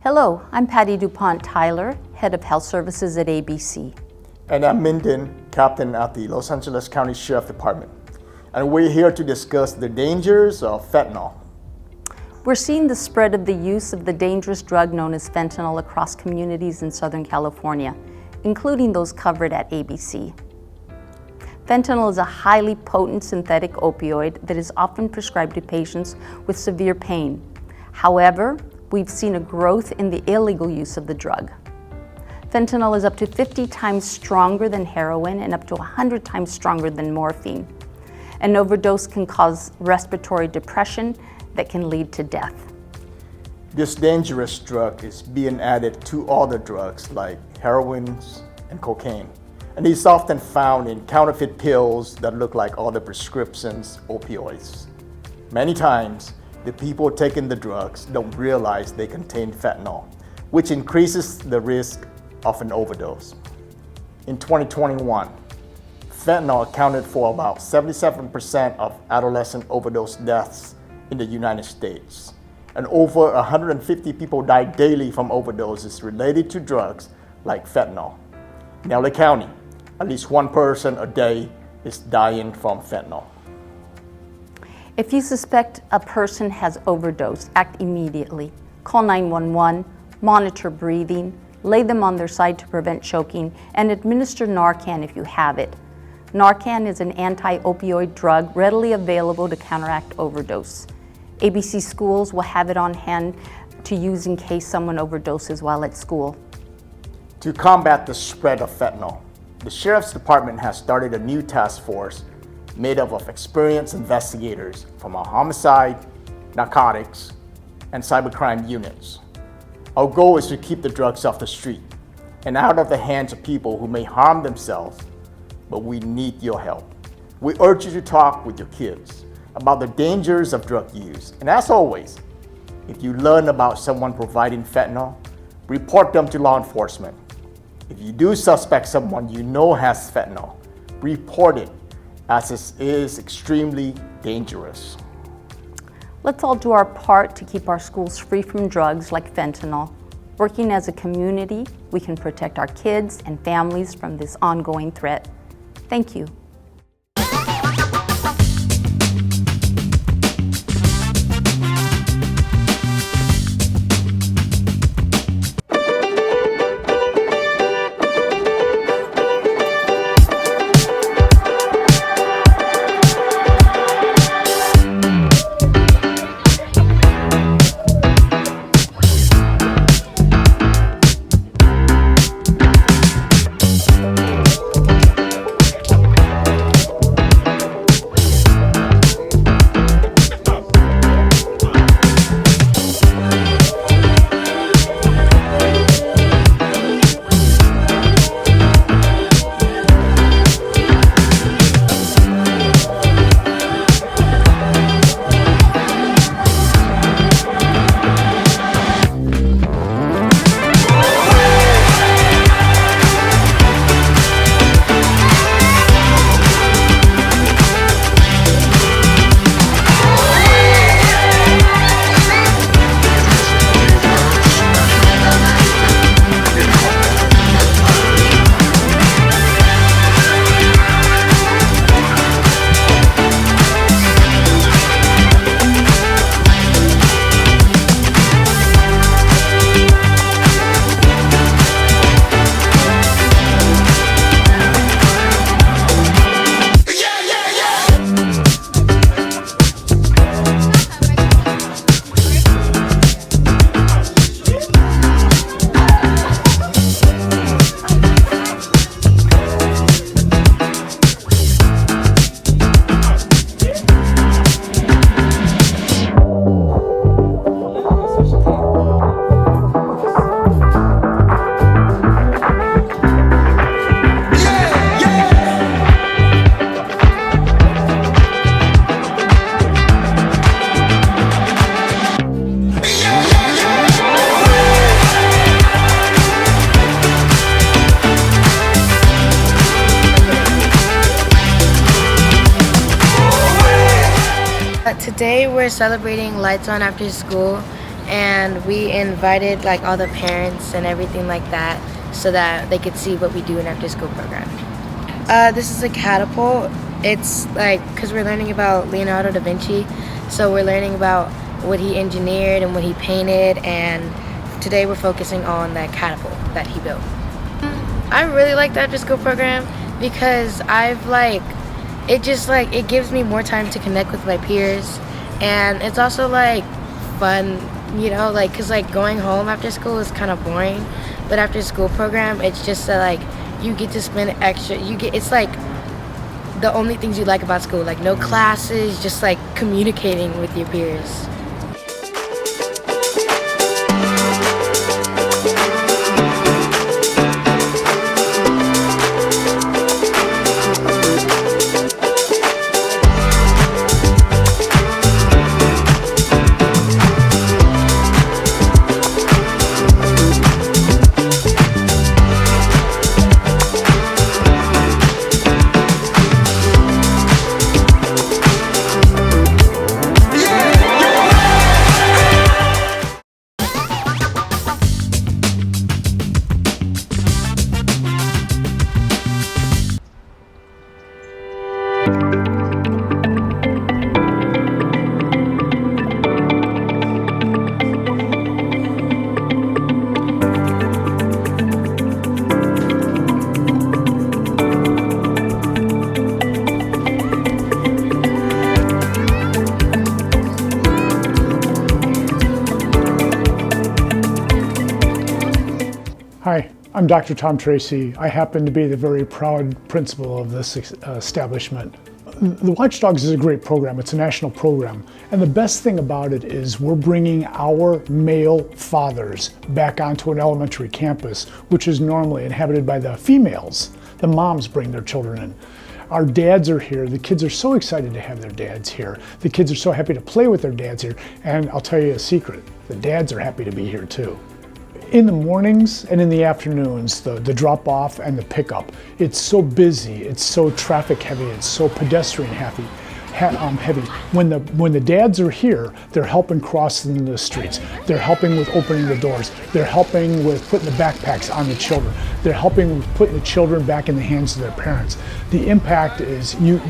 Hello, I'm Patty DuPont Tyler, Head of Health Services at ABC. And I'm Minden, Captain at the Los Angeles County Sheriff Department. And we're here to discuss the dangers of fentanyl. We're seeing the spread of the use of the dangerous drug known as fentanyl across communities in Southern California, including those covered at ABC. Fentanyl is a highly potent synthetic opioid that is often prescribed to patients with severe pain. However, we've seen a growth in the illegal use of the drug. Fentanyl is up to 50 times stronger than heroin and up to 100 times stronger than morphine. An overdose can cause respiratory depression that can lead to death. This dangerous drug is being added to other drugs like heroin and cocaine. And it's often found in counterfeit pills that look like other prescriptions opioids. Many times, the people taking the drugs don't realize they contain fentanyl, which increases the risk of an overdose. In 2021, fentanyl accounted for about 77% of adolescent overdose deaths in the United States. And over 150 people die daily from overdoses related to drugs like fentanyl. In LA County, at least one person a day is dying from fentanyl. If you suspect a person has overdosed, act immediately. Call 911, monitor breathing, lay them on their side to prevent choking, and administer Narcan if you have it. Narcan is an anti-opioid drug readily available to counteract overdose. ABC schools will have it on hand to use in case someone overdoses while at school. To combat the spread of fentanyl, the Sheriff's Department has started a new task force made up of experienced investigators from our homicide, narcotics, and cybercrime units. Our goal is to keep the drugs off the street and out of the hands of people who may harm themselves, but we need your help. We urge you to talk with your kids about the dangers of drug use. And as always, if you learn about someone providing fentanyl, report them to law enforcement. If you do suspect someone you know has fentanyl, report it, as it is extremely dangerous. Let's all do our part to keep our schools free from drugs like fentanyl. Working as a community, we can protect our kids and families from this ongoing threat. Thank you. Today we're celebrating Lights On After School, and we invited like all the parents and everything like that so that they could see what we do in after school program. This is a catapult. It's like, because we're learning about Leonardo da Vinci, so we're learning about what he engineered and what he painted, and today we're focusing on that catapult that he built. I really like the after school program because it gives me more time to connect with my peers, and it's also like fun, you know, like, because like going home after school is kind of boring, but after school program it's just like you get to spend it's like the only things you like about school, like no classes, just like communicating with your peers. Hi, I'm Dr. Tom Tracy. I happen to be the very proud principal of this establishment. The Watchdogs is a great program. It's a national program. And the best thing about it is we're bringing our male fathers back onto an elementary campus, which is normally inhabited by the females. The moms bring their children in. Our dads are here. The kids are so excited to have their dads here. The kids are so happy to play with their dads here. And I'll tell you a secret, the dads are happy to be here too. In the mornings and in the afternoons, the drop off and the pickup, it's so busy, it's so traffic heavy, it's so pedestrian heavy. When the dads are here, they're helping crossing the streets. They're helping with opening the doors. They're helping with putting the backpacks on the children. They're helping with putting the children back in the hands of their parents. The impact is you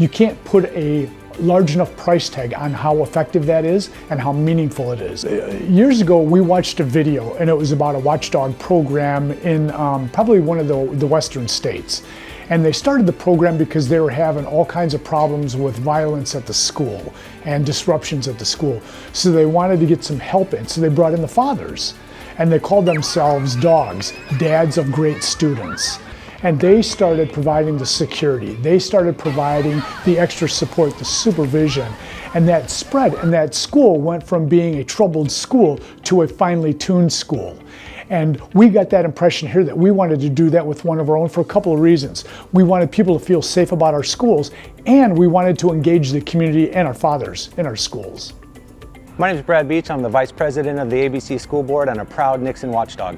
can't put a large enough price tag on how effective that is and how meaningful it is. Years ago, we watched a video, and it was about a watchdog program in probably one of the western states. And they started the program because they were having all kinds of problems with violence at the school and disruptions at the school. So they wanted to get some help in, so they brought in the fathers. And they called themselves dogs, dads of great students. And they started providing the security. They started providing the extra support, the supervision. And that spread, and that school went from being a troubled school to a finely tuned school. And we got that impression here that we wanted to do that with one of our own for a couple of reasons. We wanted people to feel safe about our schools, and we wanted to engage the community and our fathers in our schools. My name is Brad Beach. I'm the Vice President of the ABC School Board and a proud Nixon Watchdog.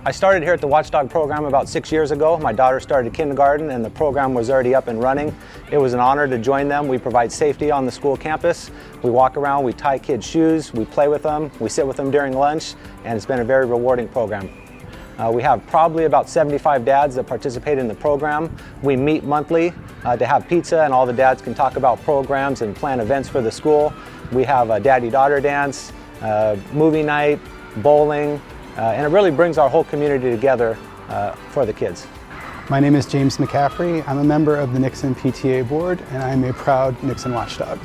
I started here at the Watchdog program about 6 years ago. My daughter started kindergarten and the program was already up and running. It was an honor to join them. We provide safety on the school campus. We walk around, we tie kids' shoes, we play with them, we sit with them during lunch, and it's been a very rewarding program. We have probably about 75 dads that participate in the program. We meet monthly to have pizza, and all the dads can talk about programs and plan events for the school. We have a daddy-daughter dance, movie night, bowling, and it really brings our whole community together for the kids. My name is James McCaffrey. I'm a member of the Nixon PTA board, and I'm a proud Nixon Watchdog.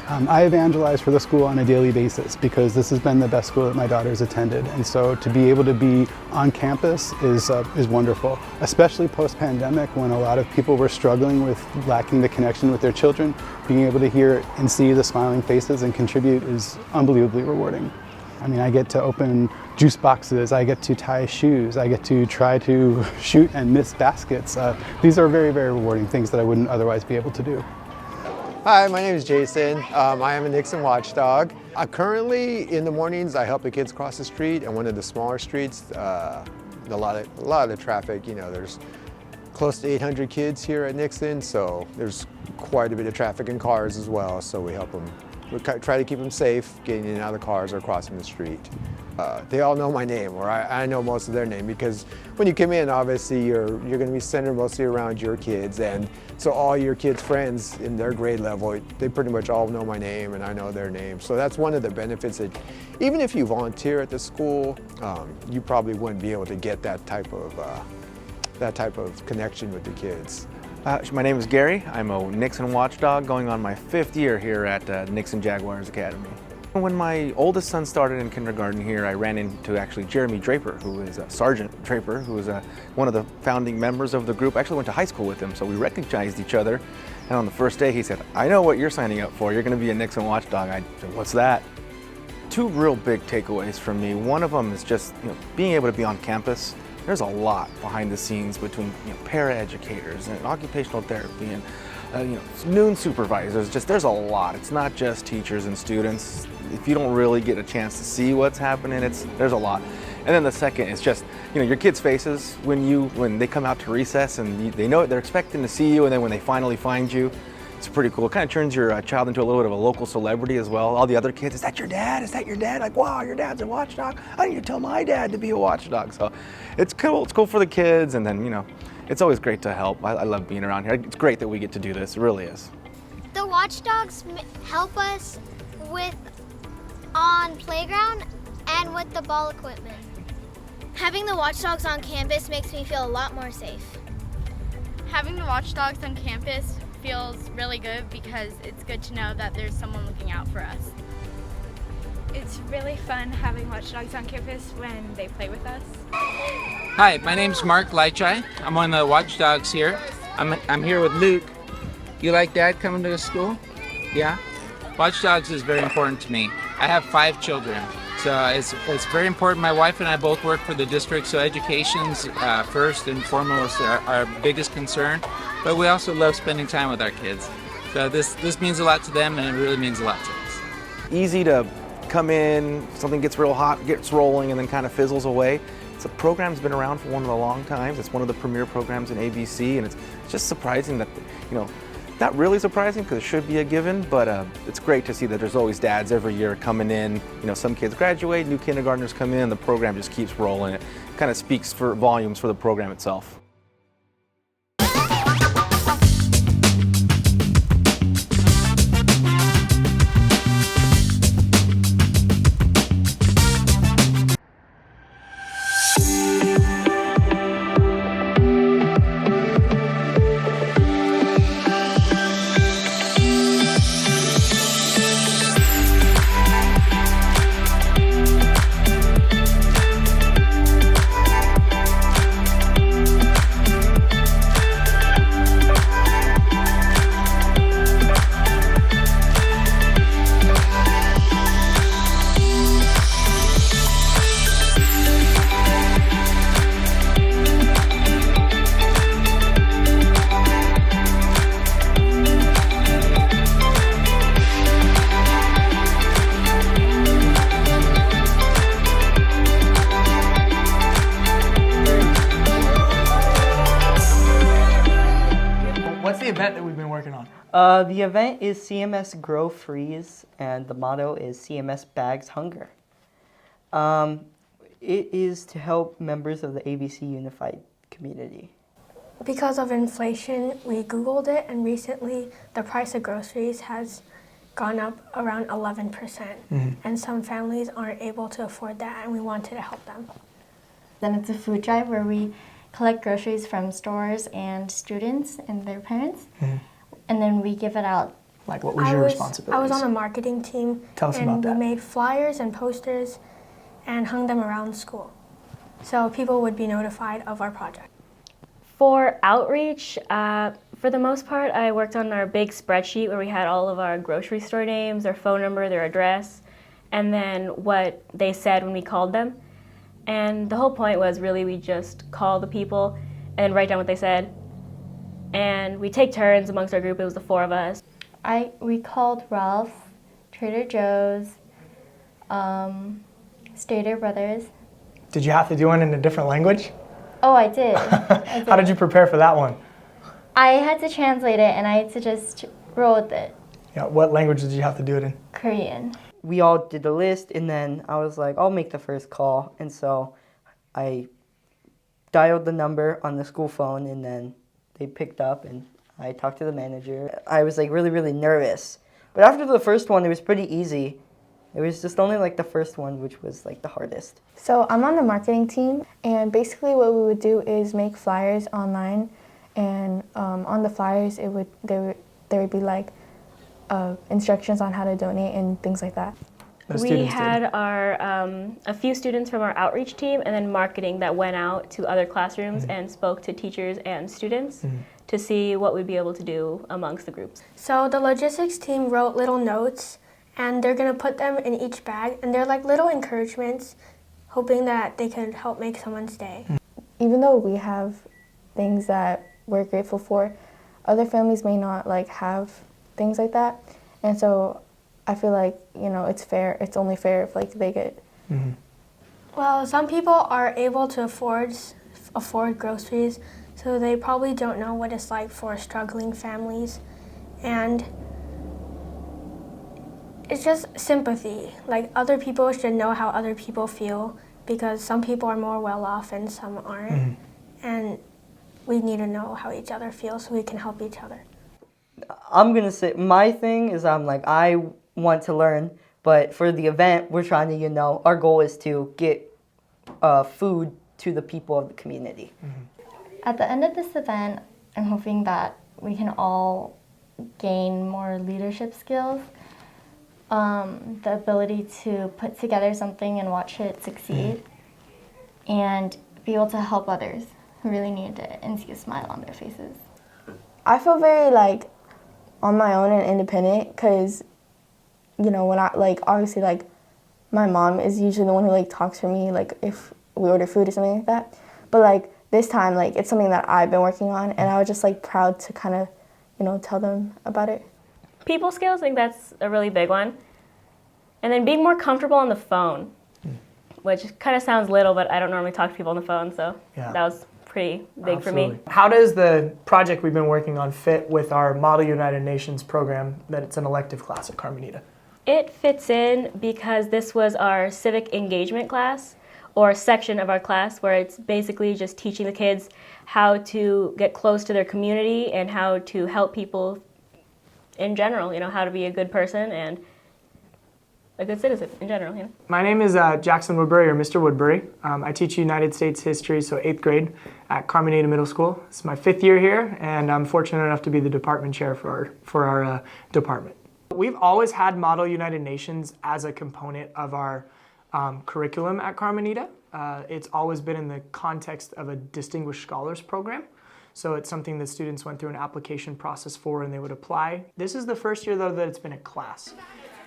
I evangelize for the school on a daily basis because this has been the best school that my daughter's attended, and so to be able to be on campus is wonderful, especially post-pandemic when a lot of people were struggling with lacking the connection with their children. Being able to hear and see the smiling faces and contribute is unbelievably rewarding. I mean, I get to open juice boxes, I get to tie shoes, I get to try to shoot and miss baskets. These are very, very rewarding things that I wouldn't otherwise be able to do. Hi, my name is Jason. I am a Nixon Watchdog. Currently, in the mornings, I help the kids cross the street and one of the smaller streets. A lot of the traffic, you know, there's close to 800 kids here at Nixon, so there's quite a bit of traffic in cars as well, so we help them we try to keep them safe, getting in and out of the cars or crossing the street. They all know my name, or I know most of their name, because when you come in, obviously you're going to be centered mostly around your kids, and so all your kids' friends in their grade level, they pretty much all know my name and I know their name. So that's one of the benefits that even if you volunteer at the school, you probably wouldn't be able to get that type of connection with the kids. My name is Gary. I'm a Nixon Watchdog going on my 5th year here at Nixon Jaguars Academy. When my oldest son started in kindergarten here, I ran into actually Jeremy Draper, who is Sergeant Draper, who is one of the founding members of the group. I actually went to high school with him, so we recognized each other. And on the first day he said, "I know what you're signing up for. You're going to be a Nixon Watchdog." I said, "What's that?" Two real big takeaways from me. One of them is just being able to be on campus. There's a lot behind the scenes between paraeducators and occupational therapy and noon supervisors. There's a lot. It's not just teachers and students. If you don't really get a chance to see what's happening, there's a lot. And then the second is just your kids' faces when they come out to recess and they know it, they're expecting to see you, and then when they finally find you, it's pretty cool. It kind of turns your child into a little bit of a local celebrity as well. All the other kids, "Is that your dad? Is that your dad?" Like, "Wow, your dad's a watchdog. I need to tell my dad to be a watchdog." So it's cool. It's cool for the kids, and then it's always great to help. I love being around here. It's great that we get to do this. It really is. The watchdogs help us on playground and with the ball equipment. Having the watchdogs on campus makes me feel a lot more safe. Having the watchdogs on campus feels really good because it's good to know that there's someone looking out for us. It's really fun having watchdogs on campus when they play with us. Hi, my name's Mark Lychai. I'm one of the watchdogs here. I'm here with Luke. You like Dad coming to the school? Yeah? Watchdogs is very important to me. I have 5 children, so it's very important. My wife and I both work for the district, so education's first and foremost our biggest concern. But we also love spending time with our kids. So this means a lot to them, and it really means a lot to us. Easy to come in, something gets real hot, gets rolling, and then kind of fizzles away. The program's been around for one of the long times. It's one of the premier programs in ABC, and it's just surprising that, not really surprising because it should be a given, but it's great to see that there's always dads every year coming in. Some kids graduate, new kindergartners come in, the program just keeps rolling. It kind of speaks for volumes for the program itself. What's the event that we've been working on? The event is CMS Grow Freeze, and the motto is CMS Bags Hunger. It is to help members of the ABC Unified community. Because of inflation, we Googled it, and recently the price of groceries has gone up around 11%. And some families aren't able to afford that, and we wanted to help them. Then it's a food drive where we collect groceries from stores and students and their parents, and then we give it out. Like, what was your responsibility? I was on the marketing team. Tell us about that. And we made flyers and posters and hung them around school, so people would be notified of our project. For outreach, for the most part, I worked on our big spreadsheet where we had all of our grocery store names, their phone number, their address, and then what they said when we called them. And the whole point was really we just call the people and write down what they said. And we take turns amongst our group. It was the 4 of us. We called Ralph, Trader Joe's, Stater Brothers. Did you have to do one in a different language? Oh, I did. How did you prepare for that one? I had to translate it, and I had to just roll with it. Yeah, what language did you have to do it in? Korean. We all did the list, and then I was like, I'll make the first call. And so I dialed the number on the school phone, and then they picked up, and I talked to the manager. I was like really, really nervous. But after the first one, it was pretty easy. It was just only like the first one, which was like the hardest. So I'm on the marketing team, and basically what we would do is make flyers online, and on the flyers there would be like instructions on how to donate and things like that. We had a few students from our outreach team and then marketing that went out to other classrooms and spoke to teachers and students to see what we'd be able to do amongst the groups. So the logistics team wrote little notes, and they're going to put them in each bag, and they're like little encouragements, hoping that they could help make someone's day. Even though we have things that we're grateful for, other families may not like have things like that, and so I feel like, you know, it's fair. It's only fair if like they get. Well, some people are able to afford groceries, so they probably don't know what it's like for struggling families, and it's just sympathy. Like, other people should know how other people feel, because some people are more well off and some aren't, and we need to know how each other feels so we can help each other. I'm gonna say my thing is I want to learn, but for the event we're trying to, you know, our goal is to get food to the people of the community. At the end of this event, I'm hoping that we can all gain more leadership skills, the ability to put together something and watch it succeed, and be able to help others who really need it and see a smile on their faces. I feel very like on my own and independent, because, you know, when I like, obviously like my mom is usually the one who like talks for me, like if we order food or something like that, but like this time like it's something that I've been working on, and I was just like proud to kind of, you know, tell them about it. People skills, I think that's a really big one. And then being more comfortable on the phone, which kind of sounds little, but I don't normally talk to people on the phone, so that was pretty big for me. How does the project we've been working on fit with our Model United Nations program that it's an elective class at Carmenita? It fits in because this was our civic engagement class, or a section of our class where it's basically just teaching the kids how to get close to their community and how to help people in general, you know, how to be a good person and a good citizen in general. You know? My name is Jackson Woodbury, or Mr. Woodbury. I teach United States history, so 8th grade at Carmenita Middle School. It's my 5th year here, and I'm fortunate enough to be the department chair for our department. We've always had Model United Nations as a component of our curriculum at Carmenita. It's always been in the context of a Distinguished Scholars Program. So it's something that students went through an application process for, and they would apply. This is the first year, though, that it's been a class.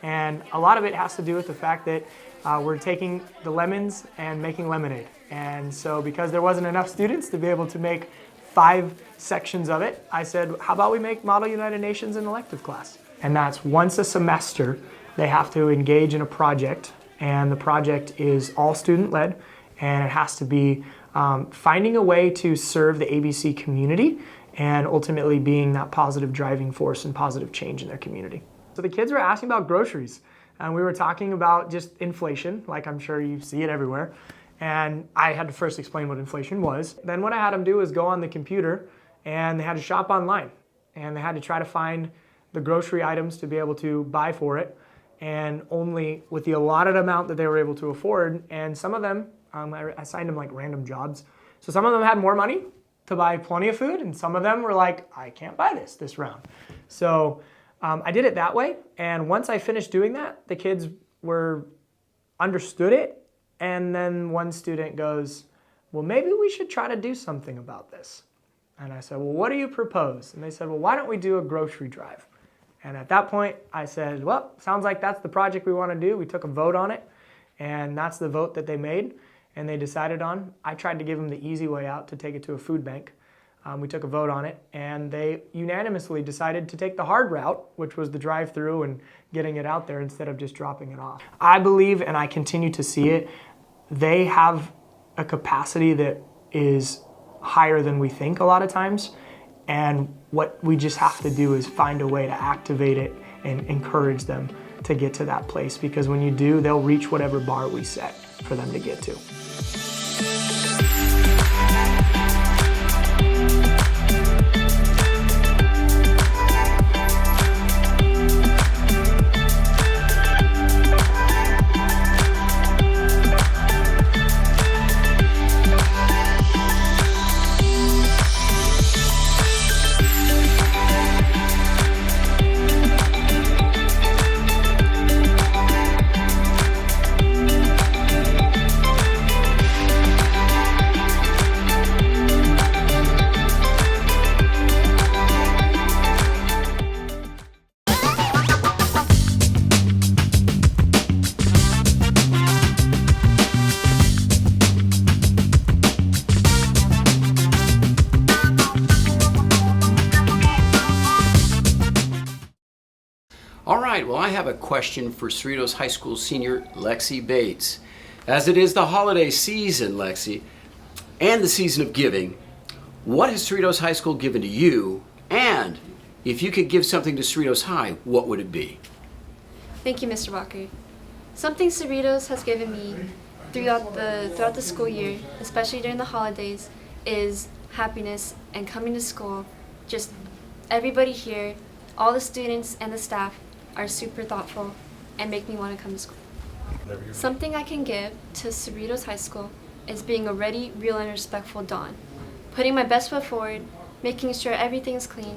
And a lot of it has to do with the fact that we're taking the lemons and making lemonade. And so because there wasn't enough students to be able to make 5 sections of it, I said, how about we make Model United Nations an elective class? And that's once a semester, they have to engage in a project, and the project is all student-led, and it has to be finding a way to serve the ABC community and ultimately being that positive driving force and positive change in their community. So the kids were asking about groceries, and we were talking about just inflation, like I'm sure you see it everywhere. And I had to first explain what inflation was. Then what I had them do is go on the computer, and they had to shop online, and they had to try to find the grocery items to be able to buy for it, and only with the allotted amount that they were able to afford. And some of them, I assigned them like random jobs. So some of them had more money to buy plenty of food, and some of them were like, I can't buy this round. So I did it that way, and once I finished doing that, the kids understood it, and then one student goes, well, maybe we should try to do something about this. And I said, well, what do you propose? And they said, well, why don't we do a grocery drive? And at that point, I said, well, sounds like that's the project we want to do. We took a vote on it, and that's the vote that they made, and they decided on. I tried to give them the easy way out to take it to a food bank. We took a vote on it, and they unanimously decided to take the hard route, which was the drive-through and getting it out there instead of just dropping it off. I believe, and I continue to see it, they have a capacity that is higher than we think a lot of times, and what we just have to do is find a way to activate it and encourage them to get to that place, because when you do, they'll reach whatever bar we set for them to get to. All right, well, I have a question for Cerritos High School senior Lexi Bates. As it is the holiday season, Lexi, and the season of giving, what has Cerritos High School given to you? And if you could give something to Cerritos High, what would it be? Thank you, Mr. Walker. Something Cerritos has given me throughout the school year, especially during the holidays, is happiness and coming to school. Just everybody here, all the students and the staff are super thoughtful and make me want to come to school. Something I can give to Cerritos High School is being a ready, real, and respectful Don, putting my best foot forward, making sure everything is clean,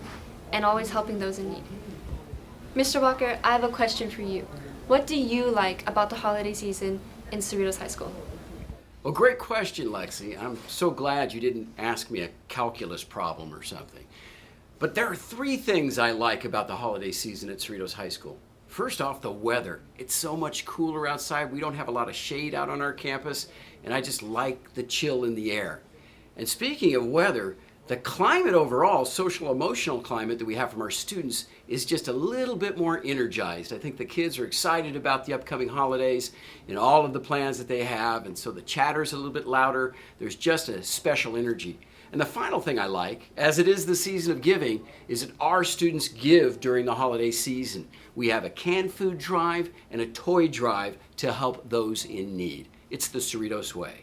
and always helping those in need. Mr. Walker, I have a question for you. What do you like about the holiday season in Cerritos High School? Well, great question, Lexi. I'm so glad you didn't ask me a calculus problem or something. But there are three things I like about the holiday season at Cerritos High School. First off, the weather. It's so much cooler outside. We don't have a lot of shade out on our campus, and I just like the chill in the air. And speaking of weather, the climate overall, social emotional climate that we have from our students is just a little bit more energized. I think the kids are excited about the upcoming holidays and all of the plans that they have, and so the chatter's a little bit louder. There's just a special energy. And the final thing I like, as it is the season of giving, is that our students give during the holiday season. We have a canned food drive and a toy drive to help those in need. It's the Cerritos way.